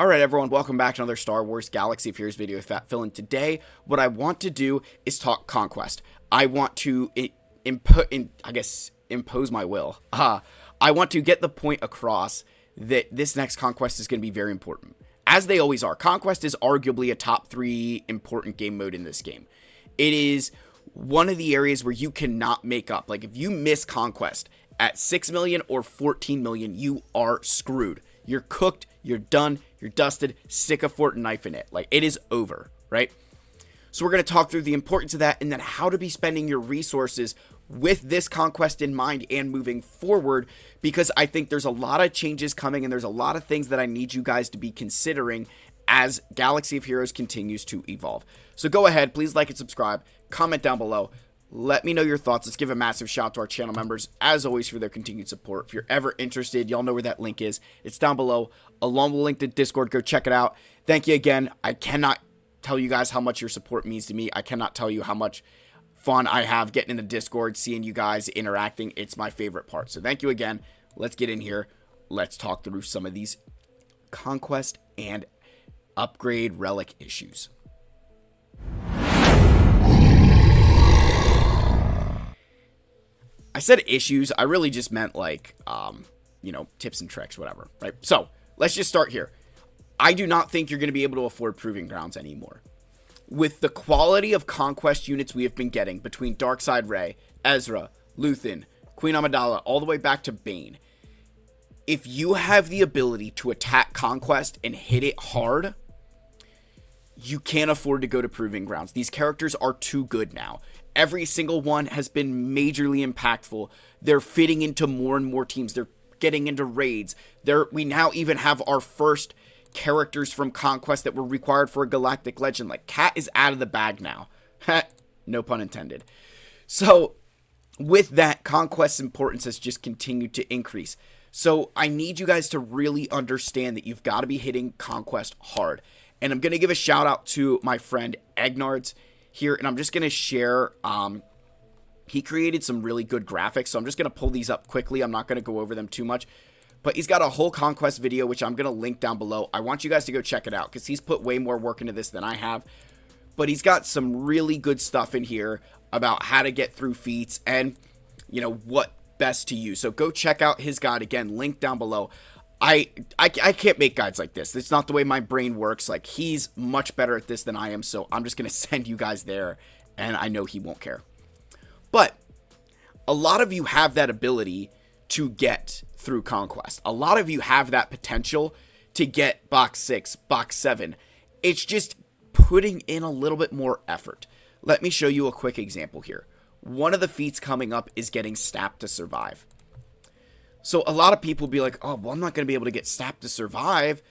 Alright everyone, welcome back to another Star Wars Galaxy of Heroes video with Fat Phil, and today what I want to do is talk Conquest. I want to impose my will. I want to get the point across that this next Conquest is going to be very important. As they always are, Conquest is arguably a top 3 important game mode in this game. It is one of the areas where you cannot make up. Like if you miss Conquest at 6 million or 14 million, you are screwed. You're cooked, you're done, you're dusted, stick a fork and knife in it. Like, it is over, right? So we're going to talk through the importance of that and then how to be spending your resources with this Conquest in mind and moving forward, because I think there's a lot of changes coming and there's a lot of things that I need you guys to be considering as Galaxy of Heroes continues to evolve. So go ahead, please like and subscribe, comment down below. Let me know your thoughts. Let's give a massive shout out to our channel members, as always, for their continued support. If you're ever interested, y'all know where that link is. It's down below, along with the link to Discord. Go check it out. Thank you again. I cannot tell you guys how much your support means to me. I cannot tell you how much fun I have getting in the Discord, seeing you guys interacting. It's my favorite part. So thank you again. Let's get in here. Let's talk through some of these Conquest and upgrade relic issues. I said issues, I really just meant like, tips and tricks, whatever, right? So, let's just start here. I do not think you're going to be able to afford Proving Grounds anymore. With the quality of Conquest units we have been getting between Darkseid Rey, Ezra, Luthen, Queen Amidala, all the way back to Bane, if you have the ability to attack Conquest and hit it hard, you can't afford to go to Proving Grounds. These characters are too good now. Every single one has been majorly impactful. They're fitting into more and more teams. They're getting into raids. We now even have our first characters from Conquest that were required for a Galactic Legend. Like, Cat is out of the bag now. No pun intended. So, with that, Conquest's importance has just continued to increase. So, I need you guys to really understand that you've got to be hitting Conquest hard. And I'm going to give a shout out to my friend Egnards here, and I'm just going to share, he created some really good graphics, so I'm just going to pull these up quickly. I'm not going to go over them too much, but he's got a whole Conquest video, which I'm going to link down below. I want you guys to go check it out, because he's put way more work into this than I have, but he's got some really good stuff in here about how to get through feats and, what best to use. So go check out his guide, again, link down below. I can't make guides like this. It's not the way my brain works. Like, he's much better at this than I am, so I'm just going to send you guys there, and I know he won't care. But a lot of you have that ability to get through Conquest. A lot of you have that potential to get box 6, box 7. It's just putting in a little bit more effort. Let me show you a quick example here. One of the feats coming up is getting Snap to Survive. So a lot of people will be like, oh, well, I'm not going to be able to get Snap to survive.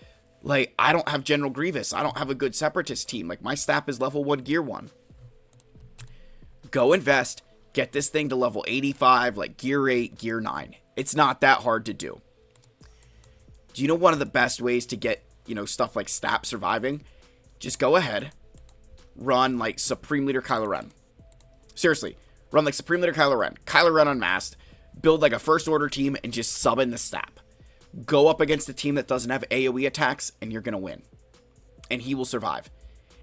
Like, I don't have General Grievous. I don't have a good Separatist team. Like, my Snap is level 1, gear 1. Go invest. Get this thing to level 85, like gear 8, gear 9. It's not that hard to do. Do you know one of the best ways to get, stuff like Snap surviving? Just go ahead. Run, like, Supreme Leader Kylo Ren. Seriously. Run, like, Supreme Leader Kylo Ren. Kylo Ren unmasked. Build like a first order team and just sub in the Snap. Go up against a team that doesn't have AoE attacks and you're going to win. And he will survive.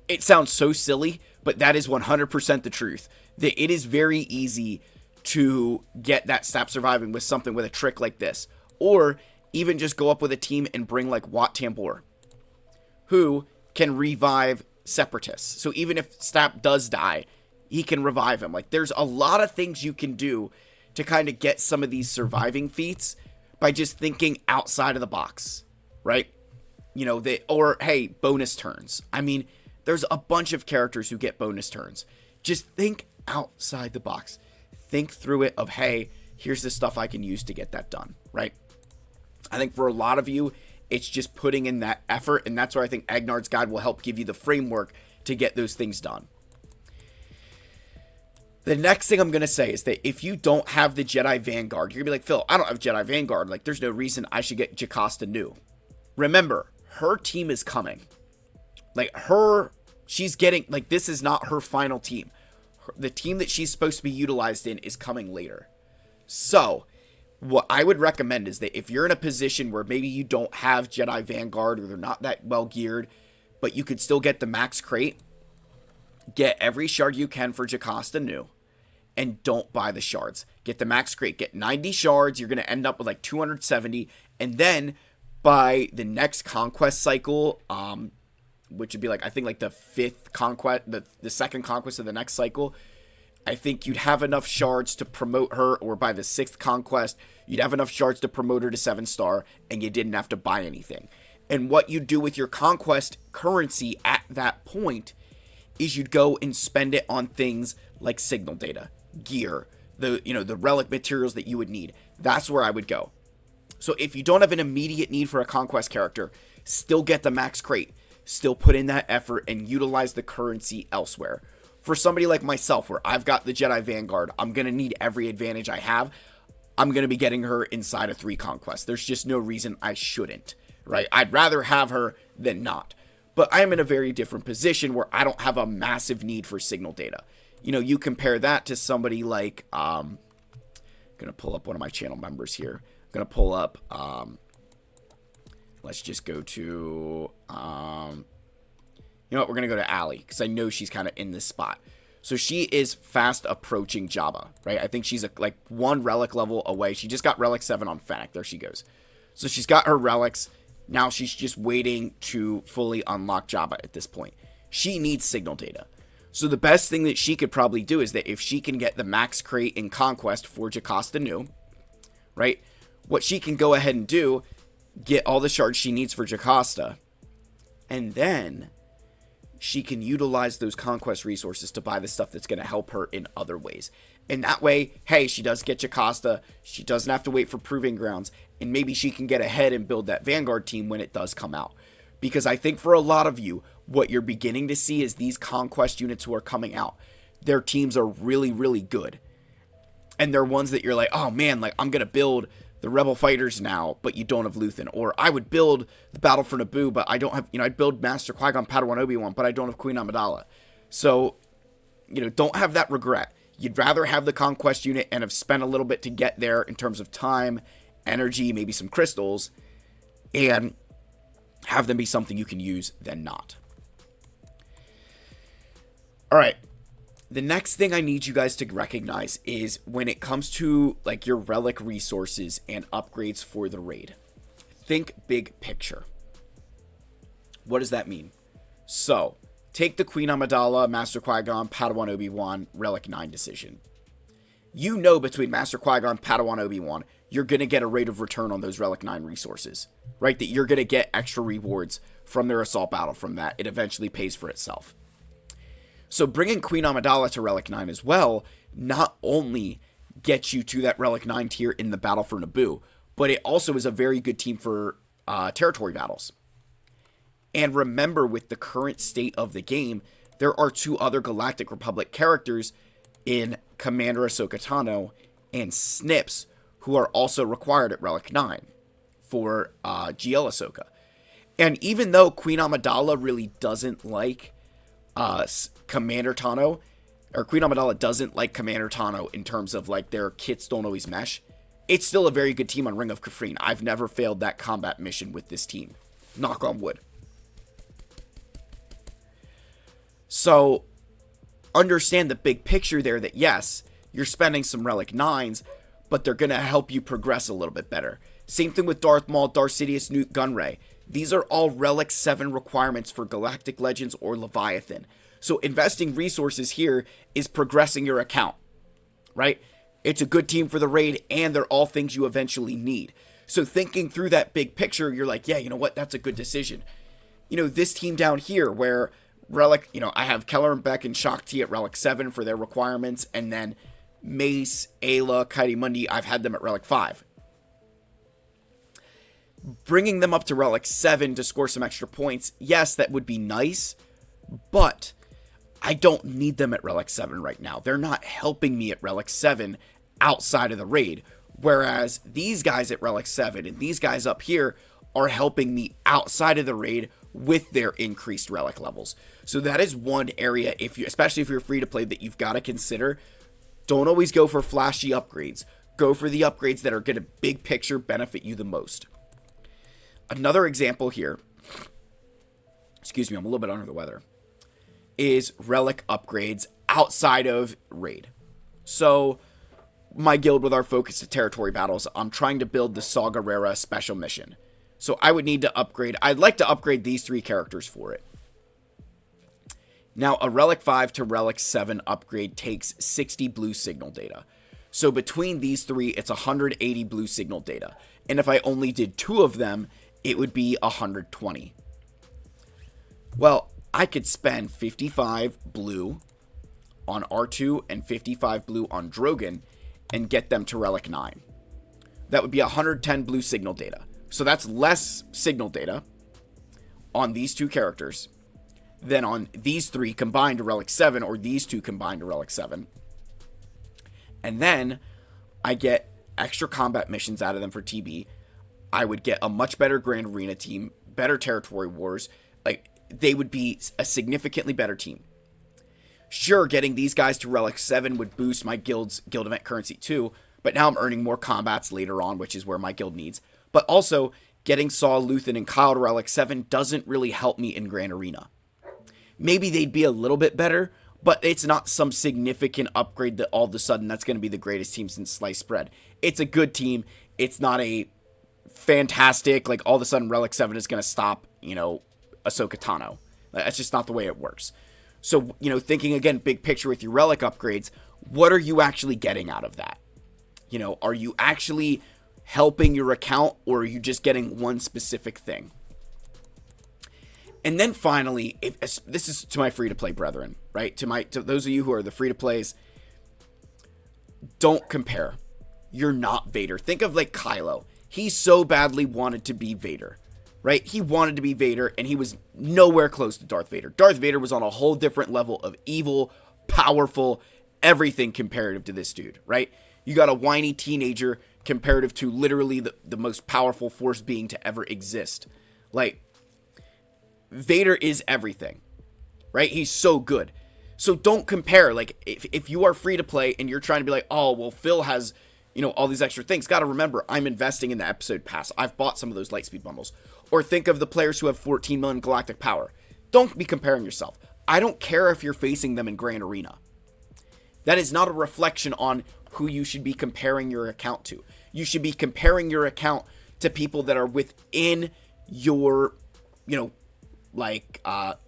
It sounds so silly, but that is 100% the truth. That it is very easy to get that Snap surviving with something, with a trick like this. Or even just go up with a team and bring like Wat Tambor, who can revive Separatists. So even if Snap does die, he can revive him. Like, there's a lot of things you can do to kind of get some of these surviving feats by just thinking outside of the box, right? Or hey, bonus turns. I mean, there's a bunch of characters who get bonus turns. Just think outside the box. Think through it of, hey, here's the stuff I can use to get that done, right? I think for a lot of you, it's just putting in that effort, and that's where I think Egnard's guide will help give you the framework to get those things done. The next thing I'm going to say is that if you don't have the Jedi Vanguard, you're going to be like, Phil, I don't have Jedi Vanguard. Like, there's no reason I should get Jocasta new. Remember, her team is coming. Like, she's getting, like, this is not her final team. The team that she's supposed to be utilized in is coming later. So, what I would recommend is that if you're in a position where maybe you don't have Jedi Vanguard or they're not that well geared, but you could still get the max crate, get every shard you can for Jocasta new, and don't buy the shards. Get the max crate, get 90 shards, you're going to end up with like 270, and then by the next conquest cycle, which would be like, I think like the fifth conquest, the second conquest of the next cycle, I think you'd have enough shards to promote her, or by the sixth conquest, you'd have enough shards to promote her to 7-star, and you didn't have to buy anything. And what you do with your conquest currency at that point is you'd go and spend it on things like signal data, gear, the relic materials that you would need. That's where I would go. So if you don't have an immediate need for a conquest character, still get the max crate, still put in that effort and utilize the currency elsewhere. For somebody like myself, where I've got the Jedi Vanguard, I'm going to need every advantage I have. I'm going to be getting her inside of 3 conquests. There's just no reason I shouldn't, right? I'd rather have her than not. But I'm in a very different position where I don't have a massive need for signal data. You compare that to somebody like, I'm going to pull up one of my channel members here. I'm going to pull up, let's just go to, you know what, we're going to go to Allie, because I know she's kind of in this spot. So she is fast approaching Jabba, right? I think she's like 1 relic level away. She just got relic 7 on Fennec. There she goes. So she's got her relics. Now she's just waiting to fully unlock Jabba at this point. She needs signal data. So the best thing that she could probably do is that if she can get the max crate in Conquest for Jocasta new, right? What she can go ahead and do, get all the shards she needs for Jocasta, and then she can utilize those conquest resources to buy the stuff that's going to help her in other ways. And that way, hey, she does get Jocasta, she doesn't have to wait for Proving Grounds, and maybe she can get ahead and build that Vanguard team when it does come out. Because I think for a lot of you, what you're beginning to see is these conquest units who are coming out, their teams are really, really good. And they're ones that you're like, oh man, like I'm going to build the Rebel Fighters now, but you don't have Luthen. Or I would build the Battle for Naboo, but I don't have, I'd build Master Qui-Gon, Padawan Obi-Wan, but I don't have Queen Amidala. So, don't have that regret. You'd rather have the Conquest unit and have spent a little bit to get there in terms of time, energy, maybe some crystals, and have them be something you can use than not. All right. The next thing I need you guys to recognize is when it comes to like your relic resources and upgrades for the raid, think big picture. What does that mean? So take the Queen Amidala, Master Qui-Gon, Padawan Obi-Wan, Relic 9 decision. Between Master Qui-Gon, Padawan Obi-Wan, you're going to get a rate of return on those Relic 9 resources, right? That you're going to get extra rewards from their assault battle from that. It eventually pays for itself. So bringing Queen Amidala to Relic 9 as well, not only gets you to that Relic 9 tier in the Battle for Naboo, but it also is a very good team for territory battles. And remember, with the current state of the game, there are 2 other Galactic Republic characters in Commander Ahsoka Tano and Snips, who are also required at Relic 9 for GL Ahsoka. And even though Queen Amidala really doesn't like Commander Tano, or Queen Amidala doesn't like Commander Tano in terms of like their kits don't always mesh, it's still a very good team on Ring of Kafrene. I've never failed that combat mission with this team. Knock on wood. So understand the big picture there, that yes, you're spending some Relic 9s, but they're going to help you progress a little bit better. Same thing with Darth Maul, Darth Sidious, Newt Gunray. These are all Relic 7 requirements for Galactic Legends or Leviathan. So investing resources here is progressing your account, right? It's a good team for the raid, and they're all things you eventually need. So thinking through that big picture, you're like, yeah, you know what? That's a good decision. This team down here where Relic, I have Keller and Beck and Shakti at Relic 7 for their requirements, and then Mace, Ayla, Kaidi Mundi, I've had them at Relic 5. Bringing them up to Relic 7 to score some extra points, yes, that would be nice, but I don't need them at Relic 7 right now. They're not helping me at Relic 7 outside of the raid, whereas these guys at Relic 7 and these guys up here are helping me outside of the raid with their increased relic levels. So that is one area, especially if you're free to play, that you've got to consider. Don't always go for flashy upgrades. Go for the upgrades that are going to big picture benefit you the most. Another example here, excuse me, I'm a little bit under the weather, is relic upgrades outside of raid. So my guild, with our focus to territory battles, I'm trying to build the Saga Rara special mission. So I would need to upgrade, I'd like to upgrade these 3 characters for it. Now, a Relic 5 to Relic 7 upgrade takes 60 blue signal data. So between these 3, it's 180 blue signal data. And if I only did 2 of them, it would be 120. Well, I could spend 55 blue on R2 and 55 blue on Drogon and get them to Relic 9. That would be 110 blue signal data. So that's less signal data on these 2 characters than on these 3 combined to Relic 7, or these 2 combined to Relic 7. And then I get extra combat missions out of them for TB. I would get a much better Grand Arena team, better territory wars. Like, they would be a significantly better team. Sure, getting these guys to Relic 7 would boost my guild's guild event currency too, but now I'm earning more combats later on, which is where my guild needs. But also, getting Saul, Luthen, and Kyle to Relic 7 doesn't really help me in Grand Arena. Maybe they'd be a little bit better, but it's not some significant upgrade that all of a sudden that's going to be the greatest team since sliced bread. It's a good team. It's not a fantastic, like, all of a sudden Relic 7 is going to stop, Ahsoka Tano. That's just not the way it works. So, thinking again, big picture with your Relic upgrades, what are you actually getting out of that? Are you actually helping your account, or are you just getting one specific thing? And then finally, this is to my free-to-play brethren, right? To those of you who are the free-to-plays, don't compare. You're not Vader. Think of like Kylo. He so badly wanted to be Vader, right? He wanted to be Vader, and he was nowhere close to Darth Vader. Darth Vader was on a whole different level of evil, powerful, everything comparative to this dude, right? You got a whiny teenager comparative to literally the most powerful force being to ever exist. Like, Vader is everything, right? He's so good. So don't compare. Like, if you are free to play and you're trying to be like, oh, well, Phil has, all these extra things. Got to remember, I'm investing in the episode pass. I've bought some of those Lightspeed bundles. Or think of the players who have 14 million galactic power. Don't be comparing yourself. I don't care if you're facing them in Grand Arena. That is not a reflection on who you should be comparing your account to. You should be comparing your account to people that are within your,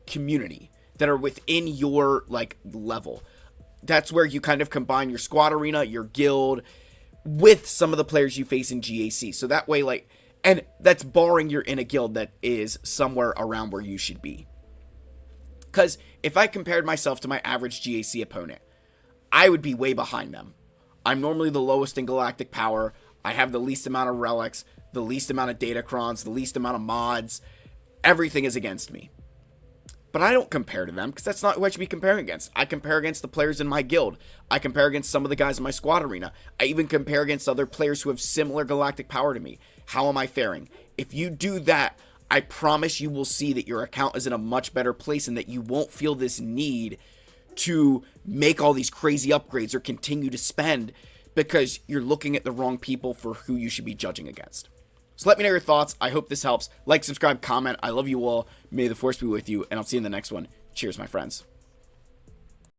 community, that are within your, level. That's where you kind of combine your squad arena, your guild, with some of the players you face in GAC. So that way, and that's barring you're in a guild that is somewhere around where you should be. Because if I compared myself to my average GAC opponent, I would be way behind them. I'm normally the lowest in galactic power. I have the least amount of relics, the least amount of datacrons, the least amount of mods. Everything is against me. But I don't compare to them, because that's not who I should be comparing against. I compare against the players in my guild. I compare against some of the guys in my squad arena. I even compare against other players who have similar galactic power to me. How am I faring? If you do that, I promise you will see that your account is in a much better place, and that you won't feel this need to make all these crazy upgrades or continue to spend, because you're looking at the wrong people for who you should be judging against. So let me know your thoughts. I hope this helps. Like, subscribe, comment. I love you all. May the force be with you, and I'll see you in the next one. Cheers, my friends.